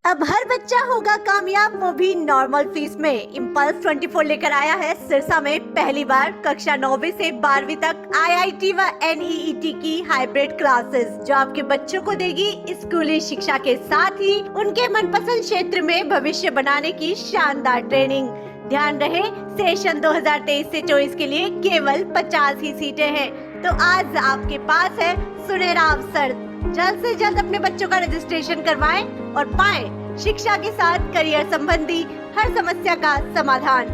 अब हर बच्चा होगा कामयाब, वो भी नॉर्मल फीस में। इम्पल्स 24 लेकर आया है सिरसा में पहली बार कक्षा 9वीं से 12वीं तक आईआईटी व एनईईटी की हाइब्रिड क्लासेस, जो आपके बच्चों को देगी स्कूली शिक्षा के साथ ही उनके मनपसंद क्षेत्र में भविष्य बनाने की शानदार ट्रेनिंग। ध्यान रहे, सेशन 2023 से 24 के लिए केवल 50 ही सीटें हैं, तो आज आपके पास है सुनहरा अवसर। जल्द से जल्द अपने बच्चों का रजिस्ट्रेशन करवाएं और पाएं शिक्षा के साथ करियर संबंधी हर समस्या का समाधान।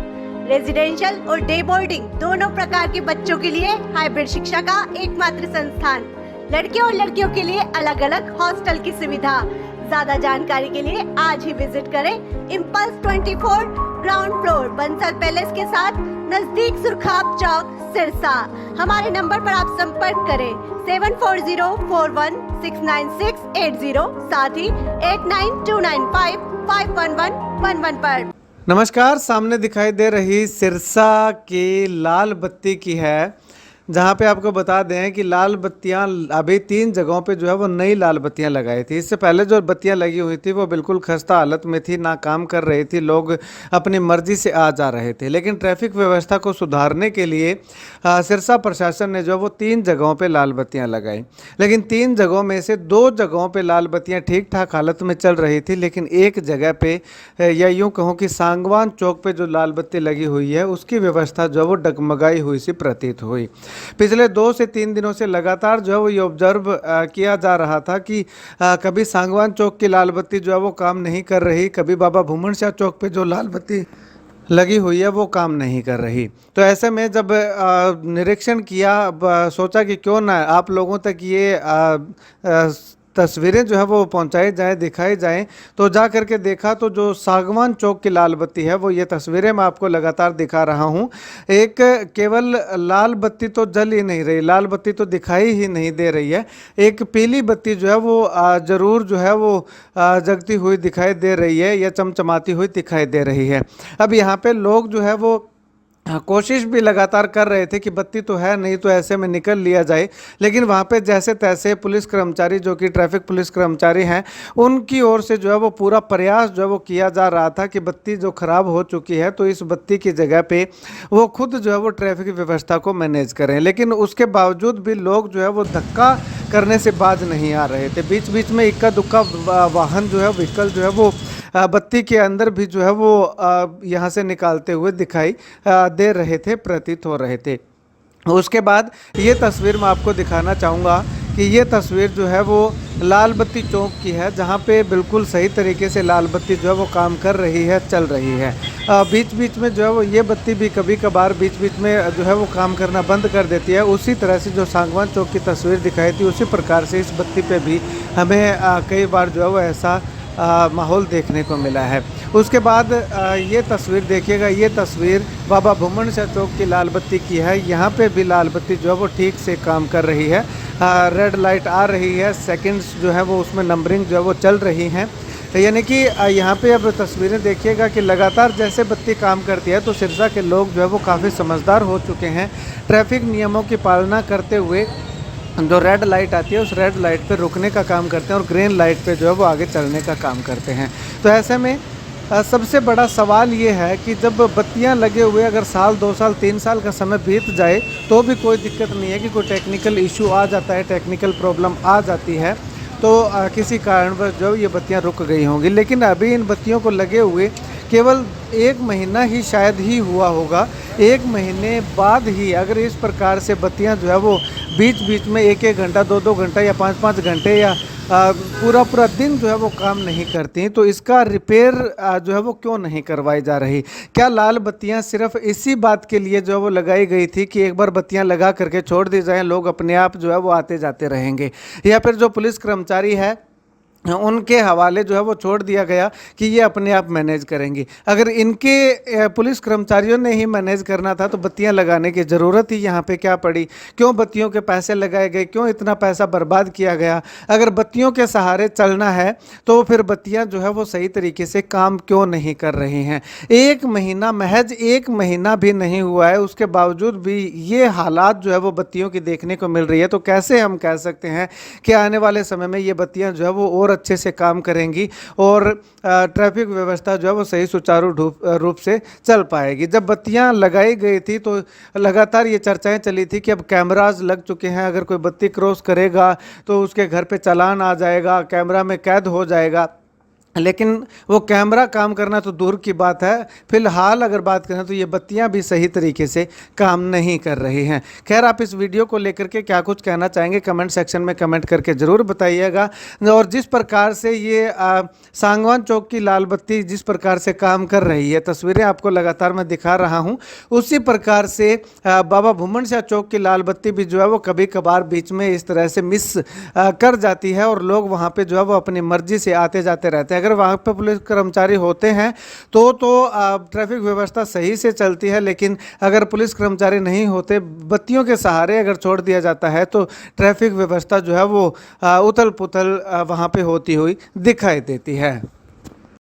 रेजिडेंशियल और डे बोर्डिंग दोनों प्रकार के बच्चों के लिए हाइब्रिड शिक्षा का एकमात्र संस्थान। लड़कियों और लड़कियों के लिए अलग अलग हॉस्टल की सुविधा। ज्यादा जानकारी के लिए आज ही विजिट करें impulse 24 ground floor Bansal palace के साथ नजदीक सुरखाप चौक सिरसा। हमारे नंबर पर आप संपर्क करें 7404169680, साथ ही 8929551111 पर। नमस्कार, सामने दिखाई दे रही सिरसा की लाल बत्ती की है, जहाँ पे आपको बता दें कि लाल बत्तियाँ अभी 3 जगहों पे जो है वो नई लाल बत्तियाँ लगाई थी। इससे पहले जो बत्तियाँ लगी हुई थी वो बिल्कुल खस्ता हालत में थी, ना काम कर रही थी, लोग अपनी मर्जी से आ जा रहे थे। लेकिन ट्रैफिक व्यवस्था को सुधारने के लिए सिरसा प्रशासन ने जो वो 3 जगहों पे लाल बत्तियाँ लगाई। लेकिन 3 जगहों में से 2 जगहों पे लाल बत्तियाँ ठीक ठाक हालत में चल रही थी, लेकिन एक जगह पे या यूँ कहूँ कि सांगवान चौक पे जो लाल बत्ती लगी हुई है उसकी व्यवस्था जो वो डगमगाई हुई सी प्रतीत हुई। पिछले 2 से 3 दिनों से लगातार जो है वो ये ऑब्जर्व किया जा रहा था कि कभी सांगवान चौक की लाल बत्ती जो है वो काम नहीं कर रही, कभी बाबा भूमन शाह चौक पे जो लाल बत्ती लगी हुई है वो काम नहीं कर रही। तो ऐसे में जब निरीक्षण किया, सोचा कि क्यों ना आप लोगों तक ये तस्वीरें जो है वो पहुंचाई जाएं, दिखाई जाएं। तो जा करके देखा तो जो सागवान चौक की लाल बत्ती है वो ये तस्वीरें मैं आपको लगातार दिखा रहा हूं। एक केवल लाल बत्ती तो जल ही नहीं रही, लाल बत्ती तो दिखाई ही नहीं दे रही है, एक पीली बत्ती जो है वो ज़रूर जो है वो जगती हुई दिखाई दे रही है या चमचमाती हुई दिखाई दे रही है। अब यहाँ पे लोग जो है वो कोशिश भी लगातार कर रहे थे कि बत्ती तो है नहीं, तो ऐसे में निकल लिया जाए। लेकिन वहाँ पे जैसे तैसे पुलिस कर्मचारी जो कि ट्रैफिक पुलिस कर्मचारी हैं, उनकी ओर से जो है वो पूरा प्रयास जो है वो किया जा रहा था कि बत्ती जो ख़राब हो चुकी है तो इस बत्ती की जगह पे वो खुद जो है वो ट्रैफिक व्यवस्था को मैनेज करें। लेकिन उसके बावजूद भी लोग जो है वो धक्का करने से बाज नहीं आ रहे थे। बीच बीच में इक्का दुक्का वाहन जो है, व्हीकल जो है वो बत्ती के अंदर भी जो है वो यहाँ से निकालते हुए दिखाई दे रहे थे, प्रतीत हो रहे थे। उसके बाद ये तस्वीर मैं आपको दिखाना चाहूँगा कि ये तस्वीर जो है वो लाल बत्ती चौक की है, जहाँ पे बिल्कुल सही तरीके से लाल बत्ती जो है वो काम कर रही है, चल रही है। बीच बीच में जो है वो ये बत्ती भी कभी कभार बीच बीच में जो है वो काम करना बंद कर देती है। उसी तरह से जो सांगवान चौक की तस्वीर दिखाई थी उसी प्रकार से इस बत्ती पे भी हमें कई बार जो है वो ऐसा माहौल देखने को मिला है। उसके बाद ये तस्वीर देखिएगा, ये तस्वीर बाबा भूमन शाह चौक की लाल बत्ती की है। यहाँ पे भी लाल बत्ती जो है वो ठीक से काम कर रही है, रेड लाइट आ रही है, सेकंड्स जो है वो उसमें नंबरिंग जो है वो चल रही हैं। यानी कि यहाँ पे अब तस्वीरें देखिएगा कि लगातार जैसे बत्ती काम करती है तो सिरसा के लोग जो है वो काफ़ी समझदार हो चुके हैं। ट्रैफिक नियमों की पालना करते हुए जो रेड लाइट आती है उस रेड लाइट पे रुकने का काम करते हैं और ग्रीन लाइट पे जो है वो आगे चलने का काम करते हैं। तो ऐसे में सबसे बड़ा सवाल ये है कि जब बत्तियां लगे हुए अगर साल 2 साल 3 साल का समय बीत जाए तो भी कोई दिक्कत नहीं है कि कोई टेक्निकल इशू आ जाता है, टेक्निकल प्रॉब्लम आ जाती है, तो किसी कारणवश जो ये बत्तियां रुक गई होंगी। लेकिन अभी इन बत्तियों को लगे हुए केवल 1 महीना ही शायद ही हुआ होगा। 1 महीने बाद ही अगर इस प्रकार से बत्तियां जो है वो बीच बीच में 1-1 घंटा, 2-2 घंटा या 5-5 घंटे या पूरा दिन जो है वो काम नहीं करती, तो इसका रिपेयर जो है वो क्यों नहीं करवाई जा रही? क्या लाल बत्तियां सिर्फ इसी बात के लिए जो है वो लगाई गई थी कि एक बार बत्तियां लगा करके छोड़ दी जाएं, लोग अपने आप जो है वो आते जाते रहेंगे, या फिर जो पुलिस कर्मचारी है उनके हवाले जो है वो छोड़ दिया गया कि ये अपने आप मैनेज करेंगी? अगर इनके पुलिस कर्मचारियों ने ही मैनेज करना था तो बत्तियां लगाने की ज़रूरत ही यहाँ पे क्या पड़ी? क्यों बत्तियों के पैसे लगाए गए? क्यों इतना पैसा बर्बाद किया गया? अगर बत्तियों के सहारे चलना है तो फिर बत्तियां जो है वो सही तरीके से काम क्यों नहीं कर रही हैं? 1 महीना, महज 1 महीना भी नहीं हुआ है, उसके बावजूद भी ये हालात जो है वो बत्तियों की देखने को मिल रही है। तो कैसे हम कह सकते हैं कि आने वाले समय में ये बत्तियाँ जो है वो और अच्छे से काम करेंगी और ट्रैफिक व्यवस्था जो है वो सही सुचारू रूप से चल पाएगी। जब बत्तियां लगाई गई थी तो लगातार ये चर्चाएं चली थी कि अब कैमराज लग चुके हैं, अगर कोई बत्ती क्रॉस करेगा तो उसके घर पे चालान आ जाएगा, कैमरा में कैद हो जाएगा। लेकिन वो कैमरा काम करना तो दूर की बात है, फिलहाल अगर बात करें तो ये बत्तियां भी सही तरीके से काम नहीं कर रही हैं। खैर, आप इस वीडियो को लेकर के क्या कुछ कहना चाहेंगे कमेंट सेक्शन में कमेंट करके ज़रूर बताइएगा। और जिस प्रकार से ये सांगवान चौक की लाल बत्ती जिस प्रकार से काम कर रही है, तस्वीरें आपको लगातार मैं दिखा रहा हूँ, उसी प्रकार से बाबा भूमन शाह चौक की लाल बत्ती भी जो है वो कभी कभार बीच में इस तरह से मिस कर जाती है और लोग वहाँ पर जो है वो अपनी मर्जी से आते जाते रहते हैं। अगर वहाँ पर पुलिस कर्मचारी होते हैं तो ट्रैफिक व्यवस्था सही से चलती है, लेकिन अगर पुलिस कर्मचारी नहीं होते, बत्तियों के सहारे अगर छोड़ दिया जाता है तो ट्रैफिक व्यवस्था जो है वो उथल पुथल वहाँ पे होती हुई दिखाई देती है।